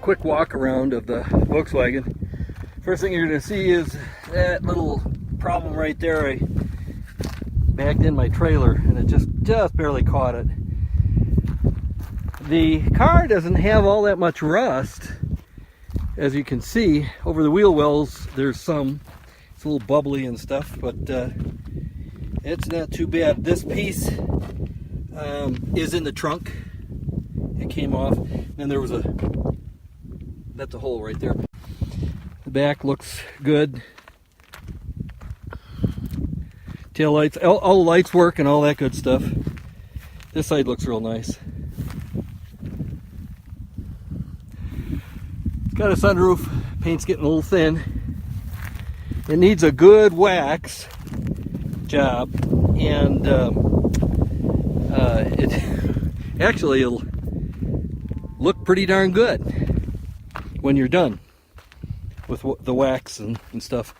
quick walk around of the Volkswagen. First thing you're going to see is that little problem right there. I backed in my trailer and it just barely caught it. The car doesn't have all that much rust. As you can see, over the wheel wells there's some. It's a little bubbly and stuff, but it's not too bad. This piece is in the trunk. It came off, and there was that's a hole right there. The back looks good. Tail lights, all the lights work and all that good stuff. This side looks real nice. It's got a sunroof. Paint's getting a little thin. It needs a good wax job, and it actually it'll look pretty darn good when you're done with the wax and stuff.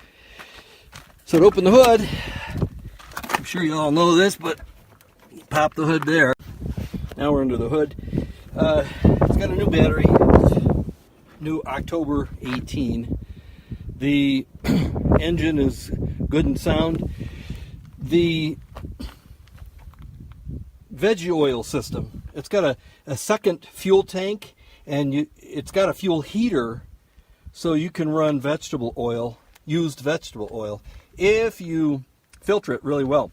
So to open the hood, I'm sure you all know this, but pop the hood there. Now we're under the hood. It's got a new battery, new October 18. The engine is good and sound. The Veggie oil system, it's got a second fuel tank, and it's got a fuel heater, so you can run vegetable oil, used vegetable oil, if you filter it really well.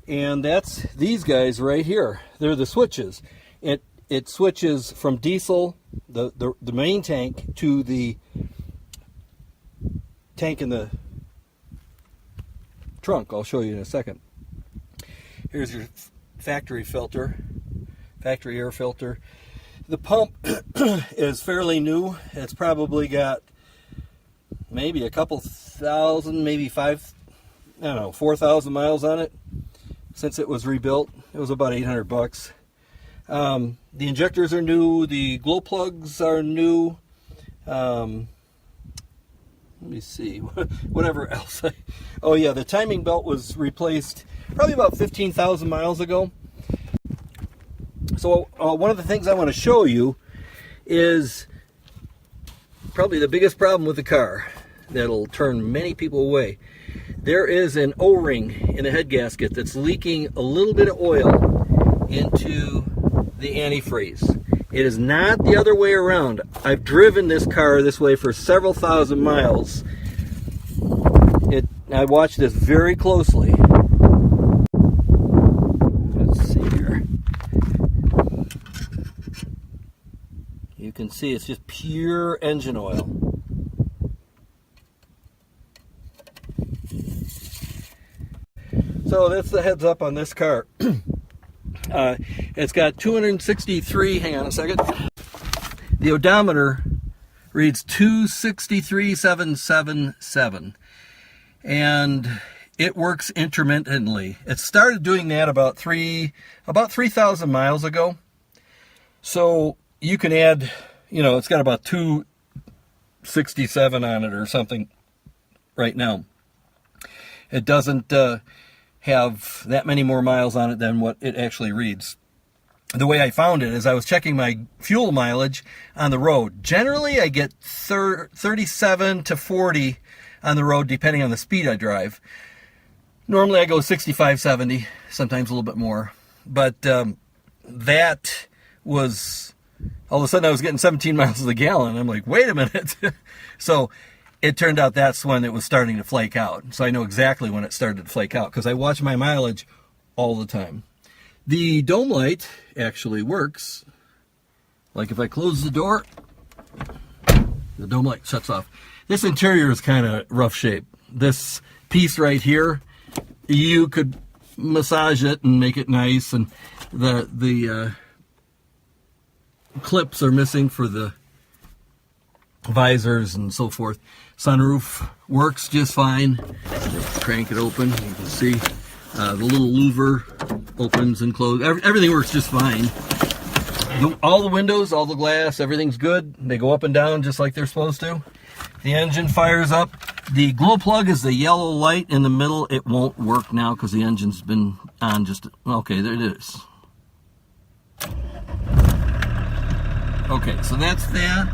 And that's these guys right here. They're the switches. It switches from diesel, the main tank, to the tank in the trunk. I'll show you in a second. Here's your factory filter, factory air filter. The pump is fairly new. It's probably got maybe a couple thousand, maybe 4,000 miles on it since it was rebuilt. It was about 800 bucks. The injectors are new. The glow plugs are new. Let me see, whatever else. Oh yeah, the timing belt was replaced probably about 15,000 miles ago. So one of the things I want to show you is probably the biggest problem with the car that'll turn many people away. There is an O-ring in the head gasket that's leaking a little bit of oil into the antifreeze. It is not the other way around. I've driven this car this way for several thousand miles. I watched this very closely. Let's see here. You can see it's just pure engine oil. So that's the heads up on this car. It's got 263, hang on a second. The odometer reads 263,777. And it works intermittently. It started doing that about 3,000 miles ago. So you can add, it's got about 267 on it or something right now. It doesn't have that many more miles on it than what it actually reads. The way I found it is I was checking my fuel mileage on the road. Generally, I get 37 to 40 on the road, depending on the speed I drive. Normally, I go 65, 70, sometimes a little bit more. But that was, all of a sudden, I was getting 17 miles to the gallon. I'm like, wait a minute. So it turned out that's when it was starting to flake out. So I know exactly when it started to flake out because I watch my mileage all the time. The dome light actually works. Like if I close the door, the dome light shuts off. This interior is kind of rough shape. This piece right here, you could massage it and make it nice, and the clips are missing for the visors and so forth. Sunroof works just fine. Crank it open, you can see the little louver opens and closes. Everything works just fine. All the windows, all the glass, everything's good. They go up and down just like they're supposed to. The engine fires up. The glow plug is the yellow light in the middle. It won't work now because the engine's been on just... Okay, there it is. Okay, so that's that.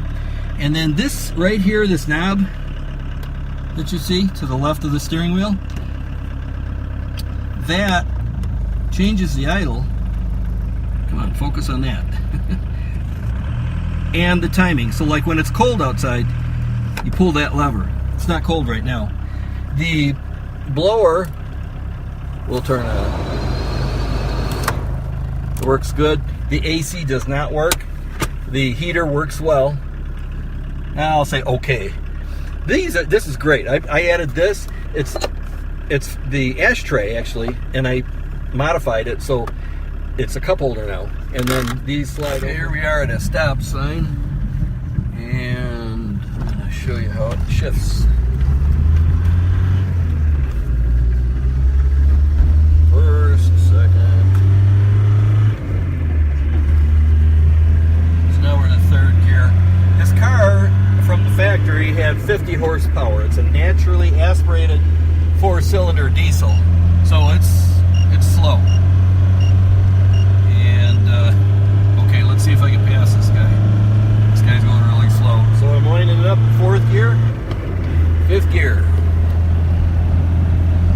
And then this right here, this knob that you see to the left of the steering wheel, that changes the idle. Come on, focus on that. And the timing. So like when it's cold outside, you pull that lever. It's not cold right now. The blower will turn on. It works good. The AC does not work. The heater works well. Now I'll say okay. This is great. I added this. It's the ashtray actually, and I modified it so it's a cup holder now. And then these slide over. Here we are at a stop sign, and I'm going to show you how it shifts. First, second. So now we're in the third gear. This car from the factory had 50 horsepower. It's a naturally aspirated 4-cylinder diesel, so it's slow. And okay, let's see if I can pass this guy. This guy's going really slow. So I'm winding it up in 4th gear, 5th gear.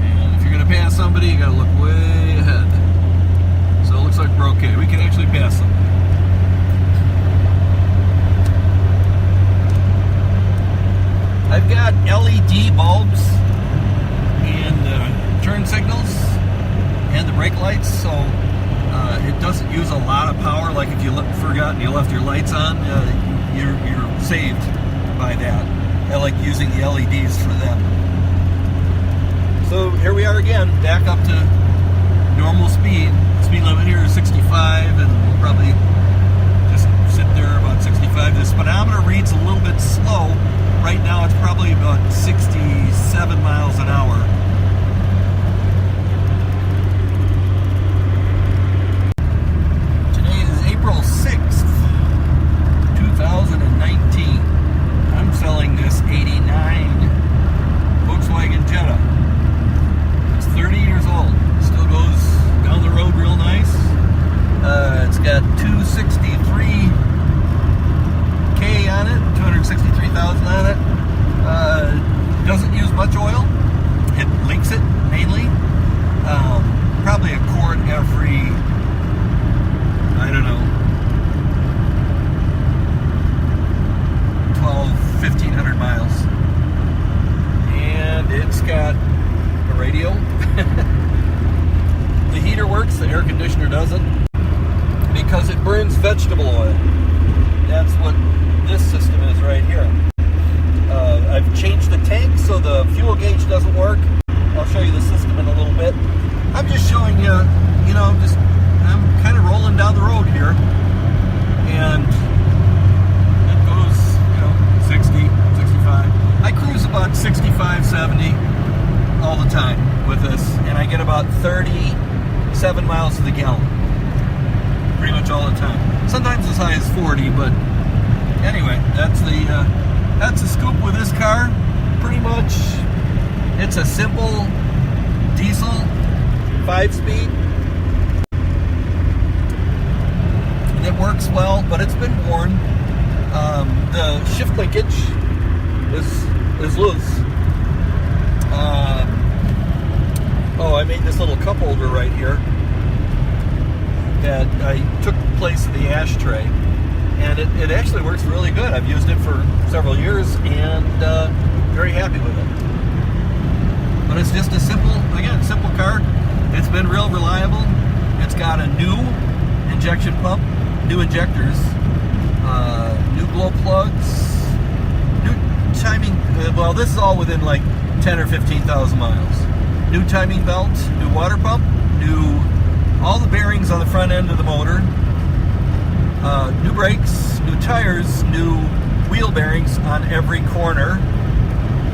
And if you're gonna pass somebody, you gotta look way ahead. So it looks like we're okay. We can actually pass them. I've got LED bulbs and turn signals and the brake lights, so it doesn't use a lot of power. Like if you forgot and you left your lights on, you're saved by that. I like using the LEDs for them. So here we are again, back up to normal speed. Speed limit here is 65, and we'll probably just sit there about 65. The speedometer reads a little bit slow. Right now it's probably about 67 miles an hour. Today is April 6th, 2019. I'm selling this 89 Volkswagen Jetta. It's 30 years old. Still goes down the road real nice. It's got 263K on it, 263,000 on it. Doesn't use much oil. It links it mainly. Probably a quart every, I don't know, 1,500 miles. And it's got a radio. The heater works, the air conditioner doesn't, because it burns vegetable oil. That's what this system is right here. I've changed the tank so the fuel gauge doesn't work. I'll show you the system in a little bit. I'm just showing you, I'm kind of rolling down the road here, and it goes, 60, 65. I cruise about 65, 70 all the time with this, and I get about 37 miles to the gallon. Pretty much all the time. Sometimes as high as 40, but anyway, that's the scoop with this car. Pretty much, it's a simple diesel 5-speed. It works well, but it's been worn. The shift linkage is loose. I made this little cup holder right here that I took the place of the ashtray, and it actually works really good. I've used it for several years and very happy with it. But it's just a simple car. It's been real reliable. It's got a new injection pump, new injectors, new glow plugs, new timing. Well, this is all within like 10 or 15,000 miles. New timing belt, new water pump, all the bearings on the front end of the motor, new brakes, new tires, new wheel bearings on every corner.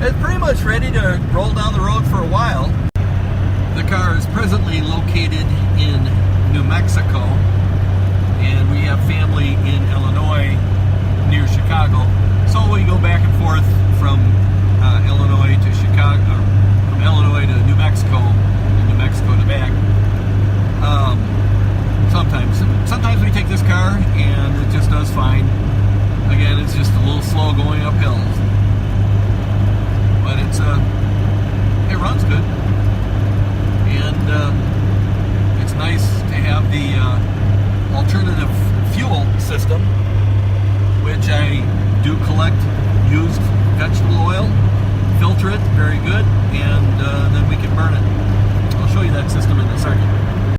It's pretty much ready to roll down the road for a while. The car is presently located in New Mexico, and we have family in Illinois near Chicago. So we go back and forth from Illinois to Chicago, from Illinois to New Mexico, and New Mexico to back. Sometimes we take this car and it just does fine. Again, it's just a little slow going have the alternative fuel system, which I do collect used vegetable oil, filter it very good, and then we can burn it. I'll show you that system in a second.